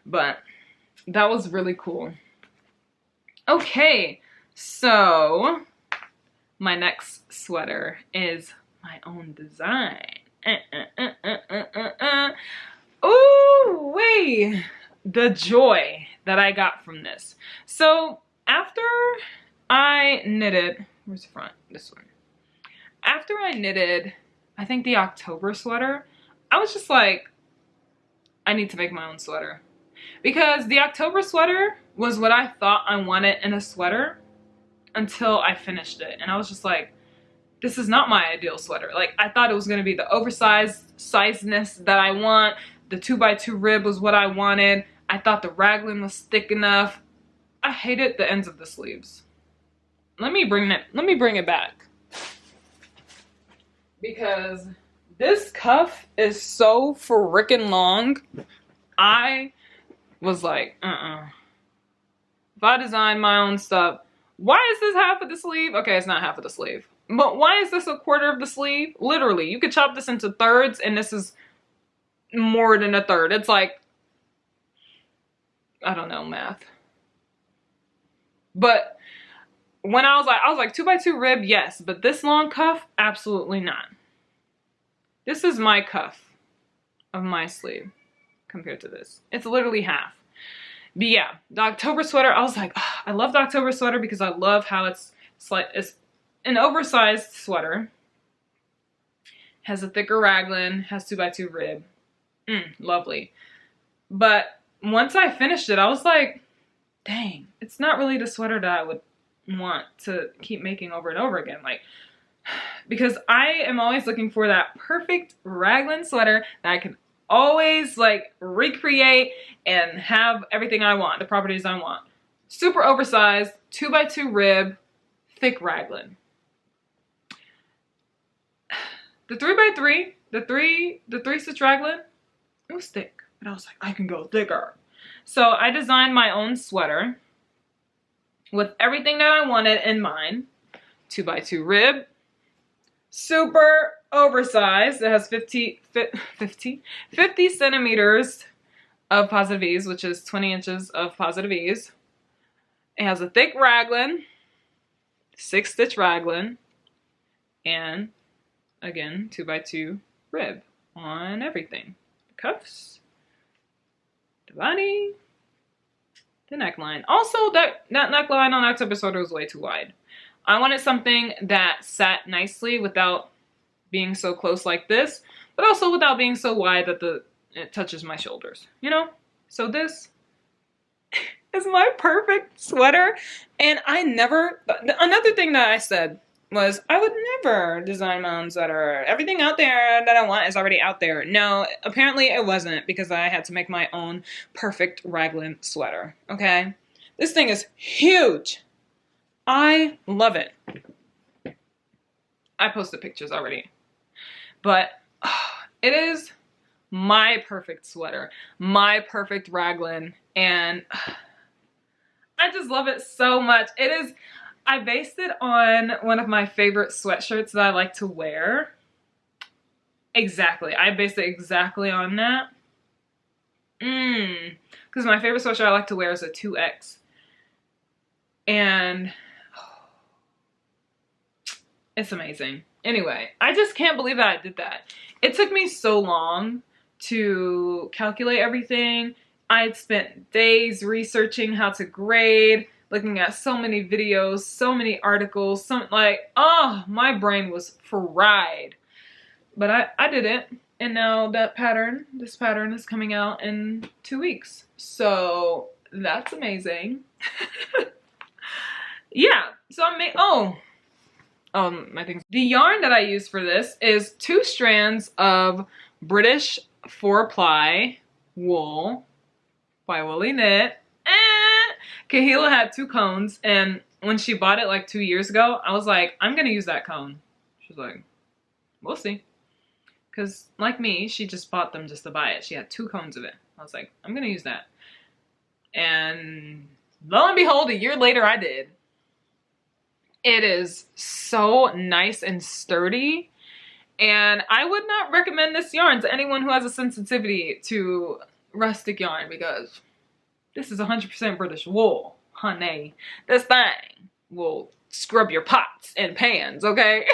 But that was really cool. Okay, so my next sweater is my own design. Ooh, wait. The joy that I got from this. So after I knitted, where's the front? This one. After I knitted, I think the October sweater, I was just like, I need to make my own sweater. Because the October sweater was what I thought I wanted in a sweater until I finished it. And I was just like, this is not my ideal sweater. Like, I thought it was going to be the oversized sizedness that I want. The 2x2 rib was what I wanted. I thought the raglan was thick enough. I hated the ends of the sleeves. Let me bring it back. Because this cuff is so freaking long. I was like, If I design my own stuff, why is this half of the sleeve? Okay, it's not half of the sleeve. But why is this a quarter of the sleeve? Literally, you could chop this into thirds and this is more than a third. It's like, I don't know math. But when I was like 2x2 rib, yes, but this long cuff, absolutely not. This is my cuff of my sleeve compared to this. It's literally half. But yeah, the October sweater, I was like, oh, I love the October sweater because I love how it's an oversized sweater. Has a thicker raglan, has 2x2 rib. Lovely. But once I finished it, I was like, dang, it's not really the sweater that I would want to keep making over and over again. Like, because I am always looking for that perfect raglan sweater that I can always like recreate and have everything I want, the properties I want. Super oversized, 2x2 rib, thick raglan. The 3x3, the three stitch raglan, it was thick, but I was like, I can go thicker. So I designed my own sweater with everything that I wanted in mind. 2x2 rib, super oversized. It has 50 centimeters of positive ease, which is 20 inches of positive ease. It has a thick raglan, 6-stitch raglan, and again, 2x2 rib on everything. The cuffs, the body, the neckline. Also, that neckline on October sweater was way too wide. I wanted something that sat nicely without being so close like this, but also without being so wide that it touches my shoulders, you know? So this is my perfect sweater. And another thing that I said was I would never design my own sweater. Everything out there that I want is already out there. No, apparently it wasn't, because I had to make my own perfect raglan sweater, okay? This thing is huge. I love it. I posted pictures already. But it is my perfect sweater, my perfect raglan, and I just love it so much. I based it on one of my favorite sweatshirts that I like to wear. Exactly. I based it exactly on that. Because my favorite sweatshirt I like to wear is a 2X. And it's amazing. Anyway, I just can't believe that I did that. It took me so long to calculate everything. I'd spent days researching how to grade, looking at so many videos, so many articles, my brain was fried. But I did it, and now this pattern is coming out in 2 weeks. So that's amazing. Yeah, so my things. The yarn that I use for this is 2 strands of British 4-ply wool by Woolly Knit. Kahila had 2 cones, and when she bought it like 2 years ago, I was like, I'm gonna use that cone. She's like, we'll see. Because like me, she just bought them just to buy it. She had 2 cones of it. I was like, I'm gonna use that. And lo and behold, a year later I did. It is so nice and sturdy, and I would not recommend this yarn to anyone who has a sensitivity to rustic yarn, because this is 100% British wool, honey. This thing will scrub your pots and pans, okay?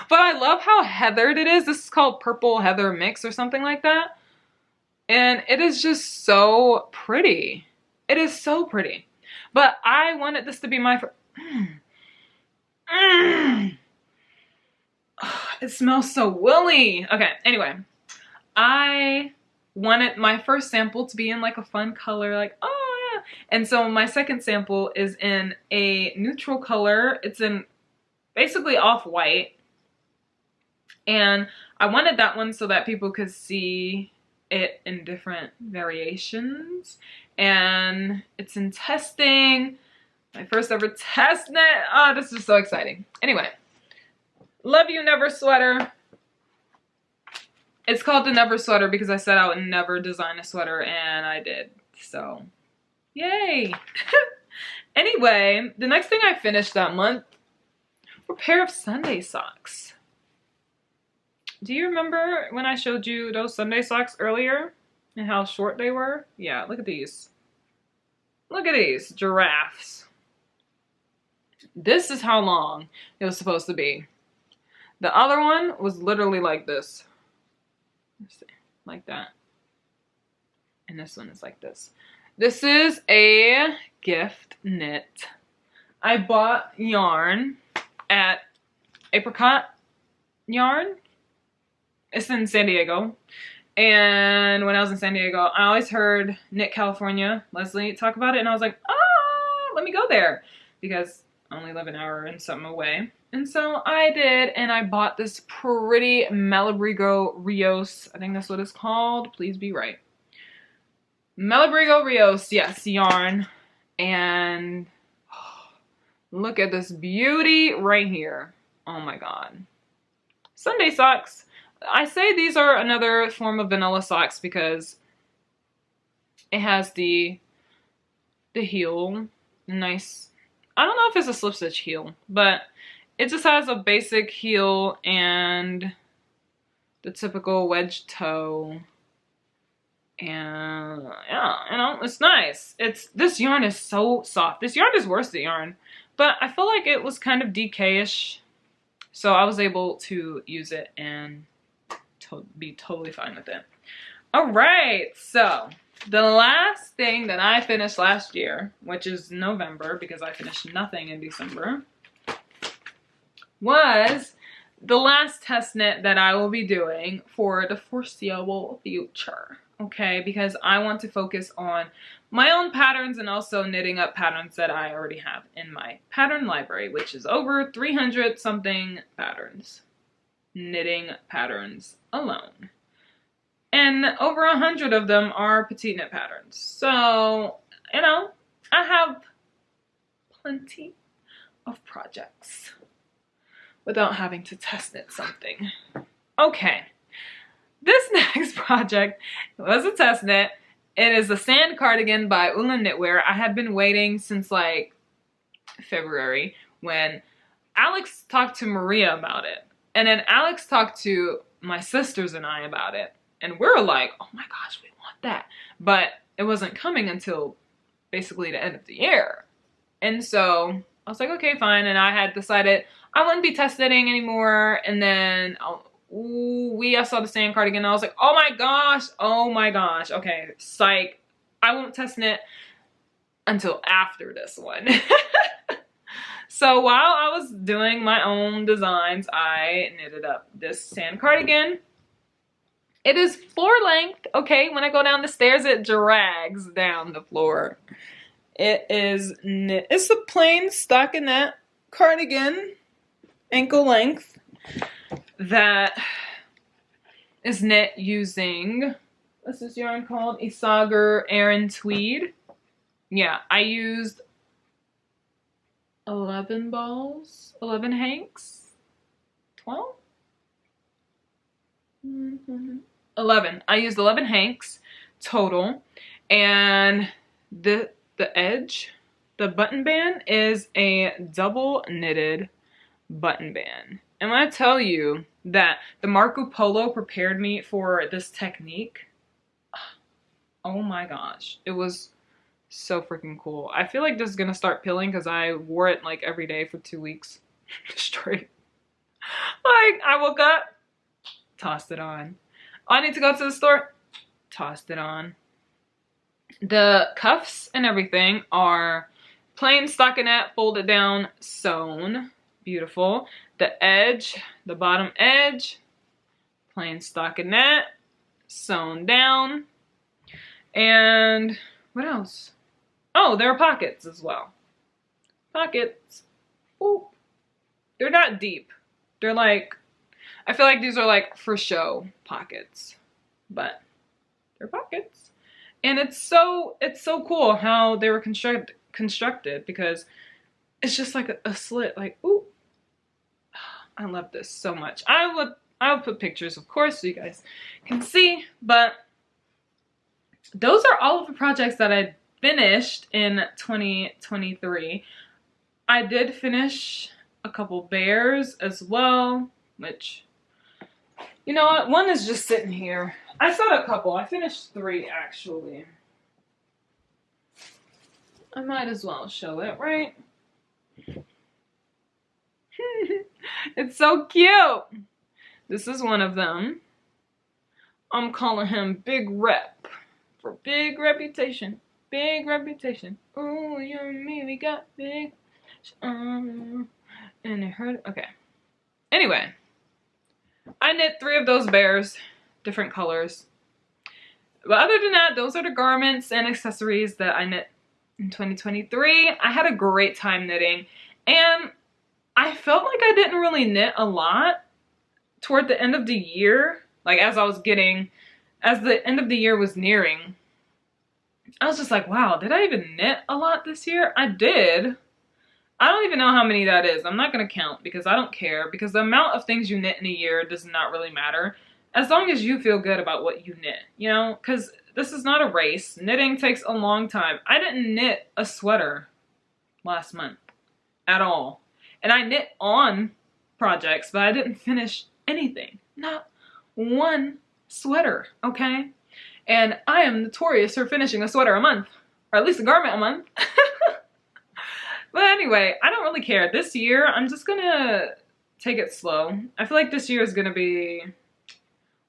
But I love how heathered it is. This is called Purple Heather Mix or something like that. And it is just so pretty. It is so pretty. But I wanted this to be my it smells so woolly. Okay, anyway. I wanted my first sample to be in like a fun color, like, oh yeah. And so my second sample is in a neutral color. It's in basically off-white. And I wanted that one so that people could see it in different variations. And it's in testing. My first ever test knit. Oh, this is so exciting. Anyway, love you, Never Sweater. It's called the Never Sweater because I said I would never design a sweater, and I did. So, yay. Anyway, the next thing I finished that month were a pair of Sunday socks. Do you remember when I showed you those Sunday socks earlier and how short they were? Yeah, look at these. Look at these giraffes. This is how long it was supposed to be. The other one was literally like this. Let's see, like that. And this one is like this. This is a gift knit. I bought yarn at Apricot Yarn. It's in San Diego. And when I was in San Diego, I always heard Knit California, Leslie, talk about it. And I was like, oh, let me go there. Because I only live an hour and something away. And so I did, and I bought this pretty Malabrigo Rios. I think that's what it's called. Please be right. Malabrigo Rios, yes, yarn. And oh, look at this beauty right here. Oh my god. Sunday socks. I say these are another form of vanilla socks because it has the heel, nice. I don't know if it's a slip stitch heel, but it just has a basic heel and the typical wedge toe. And yeah, you know, it's nice. This yarn is so soft. This yarn is worse than yarn, but I feel like it was kind of DK-ish, so I was able to use it and be totally fine with it. All right, so the last thing that I finished last year, which is November because I finished nothing in December, was the last test knit that I will be doing for the foreseeable future. Okay, because I want to focus on my own patterns and also knitting up patterns that I already have in my pattern library, which is over 300 something patterns. Knitting patterns alone. And over 100 of them are petite knit patterns. So, you know, I have plenty of projects without having to test knit something. Okay. This next project was a test knit. It is a sand cardigan by Ula Knitwear. I had been waiting since like February when Alex talked to Maria about it. And then Alex talked to my sisters and I about it. And we're like, oh my gosh, we want that. But it wasn't coming until basically the end of the year. And so I was like, okay, fine. And I had decided I wouldn't be test knitting anymore. And then I saw the sand cardigan and I was like, oh my gosh, okay, psych, I won't test knit until after this one. So while I was doing my own designs, I knitted up this sand cardigan. It is floor length, okay? When I go down the stairs, it drags down the floor. It is knit. It's a plain stockinette cardigan, ankle length, that is knit using, what's this yarn called? Isager Aran Tweed. Yeah, I used 11 balls, 11 hanks, 12? 11. I used 11 hanks total, and the edge, the button band is a double knitted button band. And when I tell you that the Marco Polo prepared me for this technique, oh my gosh, it was so freaking cool. I feel like this is gonna start peeling because I wore it like every day for 2 weeks straight. Like, I woke up, tossed it on. Oh, I need to go to the store, tossed it on. The cuffs and everything are plain stockinette, folded down, sewn. Beautiful. The edge, the bottom edge, plain stockinette, sewn down. And what else? Oh, there are pockets as well. Pockets. Ooh. They're not deep. They're like, I feel like these are like for show pockets, but they're pockets. And it's so cool how they were constructed because it's just like a slit, like, ooh. I love this so much. I'll put pictures, of course, so you guys can see, but those are all of the projects that I finished in 2023. I did finish a couple bears as well, which, you know what, one is just sitting here. I saw a couple. I finished 3 actually. I might as well show it, right? It's so cute. This is one of them. I'm calling him Big Rep for big reputation. Big reputation. Oh, you and me, we got big. And it hurt. Okay. Anyway, I knit 3 of those bears, different colors. But other than that, those are the garments and accessories that I knit in 2023. I had a great time knitting, and I felt like I didn't really knit a lot toward the end of the year. Like as the end of the year was nearing, I was just like, wow, did I even knit a lot this year? I did. I don't even know how many that is. I'm not going to count because I don't care, because the amount of things you knit in a year does not really matter as long as you feel good about what you knit, you know, because this is not a race. Knitting takes a long time. I didn't knit a sweater last month at all. And I knit on projects, but I didn't finish anything. Not one sweater, okay? And I am notorious for finishing a sweater a month, or at least a garment a month. But anyway, I don't really care. This year, I'm just gonna take it slow. I feel like this year is gonna be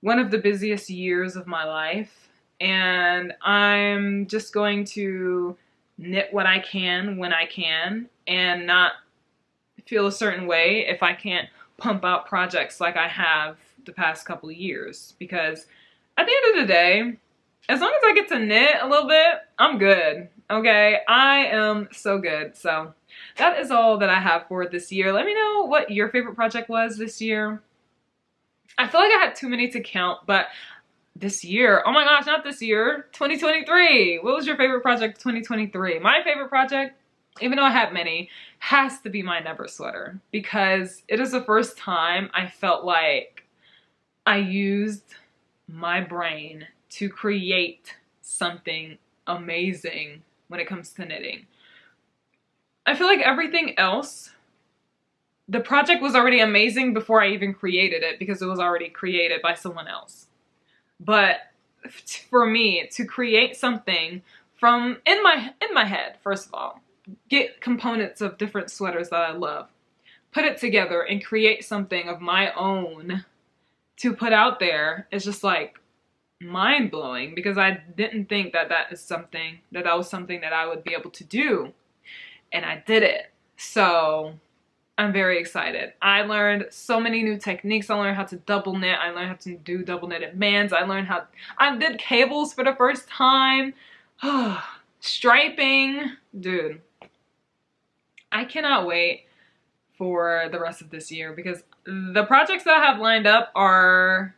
one of the busiest years of my life. And I'm just going to knit what I can when I can and not feel a certain way if I can't pump out projects like I have the past couple of years. Because at the end of the day, as long as I get to knit a little bit, I'm good. Okay, I am so good. So that is all that I have for this year. Let me know what your favorite project was this year. I feel like I had too many to count, but this year, oh my gosh, not this year, 2023. What was your favorite project 2023? My favorite project, even though I had many, has to be my Never sweater, because it is the first time I felt like I used my brain to create something amazing when it comes to knitting. I feel like everything else, the project was already amazing before I even created it because it was already created by someone else. But for me to create something from in my head, first of all, get components of different sweaters that I love, put it together and create something of my own to put out there is just like mind-blowing, because I didn't think that was something that I would be able to do, and I did it. So I'm very excited. I learned so many new techniques. I learned how to double knit. I learned how to do double knitted bands. I did cables for the first time. Striping, dude. I cannot wait for the rest of this year, because the projects that I have lined up are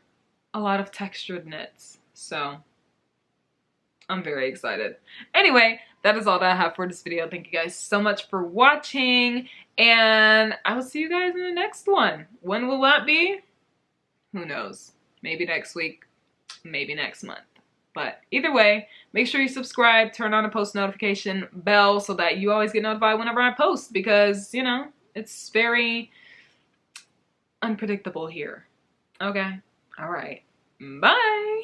a lot of textured knits. So I'm very excited. Anyway, that is all that I have for this video. Thank you guys so much for watching, and I will see you guys in the next one. When will that be? Who knows? Maybe next week, maybe next month. But either way, make sure you subscribe, turn on the post notification bell so that you always get notified whenever I post, because, you know, it's very unpredictable here. Okay? All right. Bye!